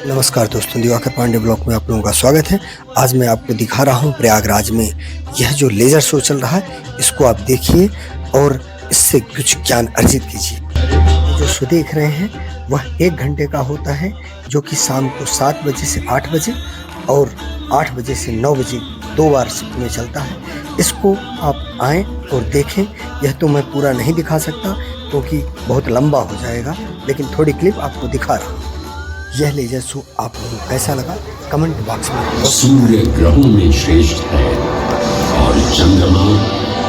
नमस्कार दोस्तों, दिवाकर पांडे ब्लॉग में आप लोगों का स्वागत है। आज मैं आपको दिखा रहा हूं प्रयागराज में यह जो लेज़र शो चल रहा है, इसको आप देखिए और इससे कुछ ज्ञान अर्जित कीजिए। ये जो शो देख रहे हैं वह 1 घंटे का होता है, जो कि शाम को 7 बजे से 8 बजे और 8 बजे से 9 बजे 2 बार शिफ्ट में चलता है। इसको आप आएँ और देखें। यह तो मैं पूरा नहीं दिखा सकता क्योंकि बहुत लंबा हो जाएगा, लेकिन थोड़ी क्लिप आपको दिखा रहा हूँ। यह लेज़र शो आप लोगों को कैसा लगा कमेंट बॉक्स में। सूर्य ग्रहों में श्रेष्ठ है और चंद्रमा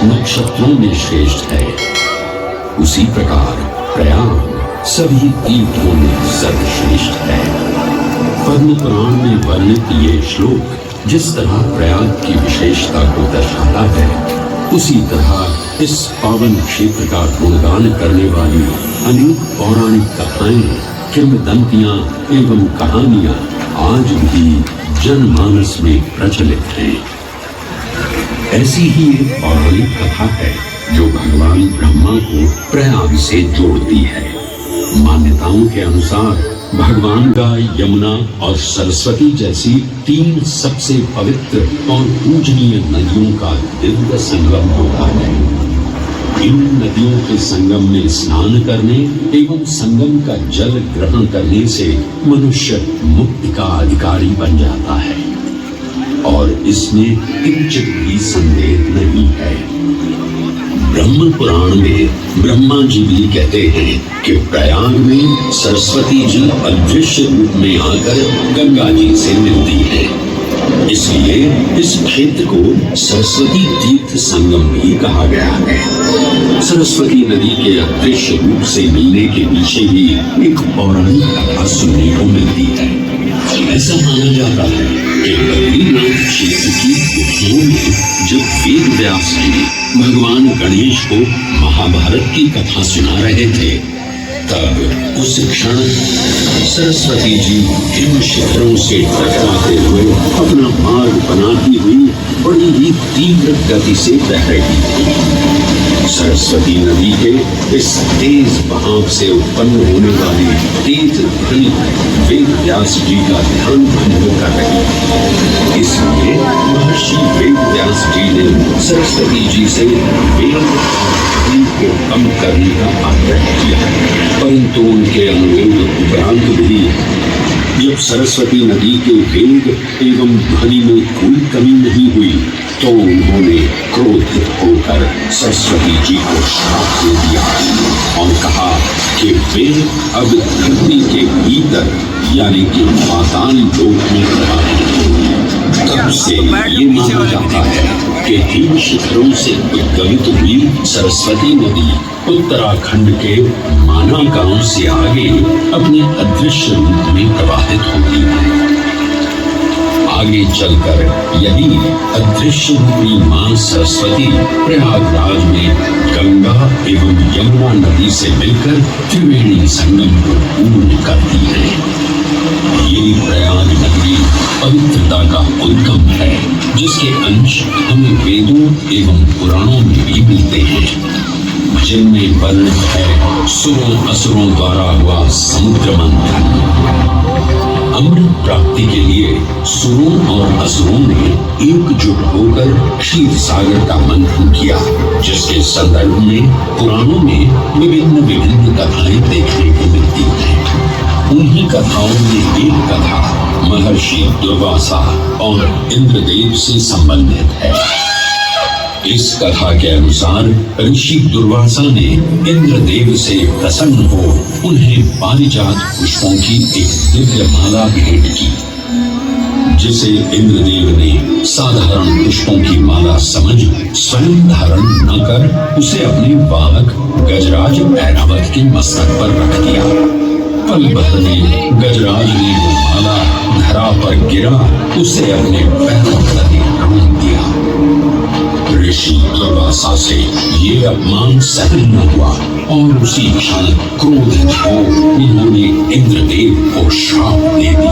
नक्षत्रों में श्रेष्ठ है, उसी प्रकार प्रयाग सभी तीर्थों में सर्वश्रेष्ठ है। पद्म पुराण में वर्णित ये श्लोक जिस तरह प्रयाग की विशेषता को दर्शाता है, उसी तरह इस पावन क्षेत्र का गुणगान करने वाली अनेक पौराणिक कथाएं, किंवदंतियां एवं कहानियां आज भी जनमानस में प्रचलित हैं। ऐसी ही एक पौराणिक कथा है जो भगवान ब्रह्मा को प्रयाग से जोड़ती है। मान्यताओं के अनुसार भगवान का यमुना और सरस्वती जैसी 3 सबसे पवित्र और पूजनीय नदियों का दिव्य संगम होता है। इन नदियों के संगम में स्नान करने एवं संगम का जल ग्रहण करने से मनुष्य मुक्ति का अधिकारी बन जाता है और इसमें किंचित भी संदेह नहीं है। ब्रह्म पुराण में ब्रह्मा जी भी कहते हैं कि प्रयाग में सरस्वती जी अदृश्य रूप में आकर गंगा जी से मिलती है। इसलिए इस क्षेत्र को सरस्वती तीर्थ संगम भी कहा गया है। सरस्वती नदी के अदृश्य रूप से मिलने के पीछे भी एक पौराणिक कथा सुनने को मिलती है। ऐसा माना जाता है कि बद्रीनाथ क्षेत्र की गुफाओं में जब वेद व्यास जी भगवान गणेश को महाभारत की कथा सुना रहे थे, तब उस क्षण सरस्वती जी हिम शिखरों से टकराते हुए अपना मार्ग बनाती हुई बड़ी ही तीव्र गति से बह रही थी। सरस्वती नदी के इस तेज बहाव से उत्पन्न होने वाली तेज ध्वनि वेद व्यास जी का ध्यान भंग कर रही। इसलिए महर्षि वेद व्यास जी ने सरस्वती जी से वेद को कम करने का आग्रह किया, परंतु उनके अनुरोध उपरांत भी जब सरस्वती नदी के वेग एवं ध्वनि में कोई कमी नहीं हुई, तो उन्होंने क्रोधित होकर सरस्वती जी को श्राप दे दिया और कहा कि वे अब धरती के भीतर यानी कि पाताल लोक में प्रवाहित होंगे। तब से ये माना जाता है कि हिम शिखरों से उद्गमित हुई सरस्वती नदी उत्तराखंड के माना गांव से आगे अपने अदृश्य रूप में प्रवाहित होती है। आगे चलकर यही अदृश्य रूपी मां सरस्वती प्रयागराज में गंगा एवं यमुना नदी से मिलकर त्रिवेणी संगम को पूर्ण करती है। ये प्रयाग नगरी पवित्रता का उद्गम है, जिसके अंश हमें वेदों एवं पुराणों में भी मिलते हैं, जिनमें वर्णित है सुरों असुरों द्वारा हुआ समुद्र मंथन। अमृत प्राप्ति के लिए सुरों और असुरों ने एकजुट होकर क्षीर सागर का मंथन किया, जिसके संदर्भ में पुराणों में विभिन्न कथाएं देखने को मिलती हैं। उन्हीं कथाओं में एक कथा महर्षि दुर्वासा और इंद्रदेव से संबंधित है। इस कथा के अनुसार ऋषि दुर्वासा ने इंद्रदेव से प्रसन्न हो उन्हें पारिजात पुष्पों की एक दिव्य माला भेंट की, जिसे इंद्रदेव ने साधारण पुष्पों की माला समझ स्वयं धारण न कर उसे अपने वाहक गजराज ऐरावत के मस्तक पर रख दिया। पल भर में गजराज ने वो माला धरा पर गिरा, उसे अपने पैरों तले रौंद दिया। ऋषि दुर्वासा से ये अपमान सहन न हुआ और उसी क्षण क्रोधित हो उन्होंने इंद्रदेव को श्राप दे दिया।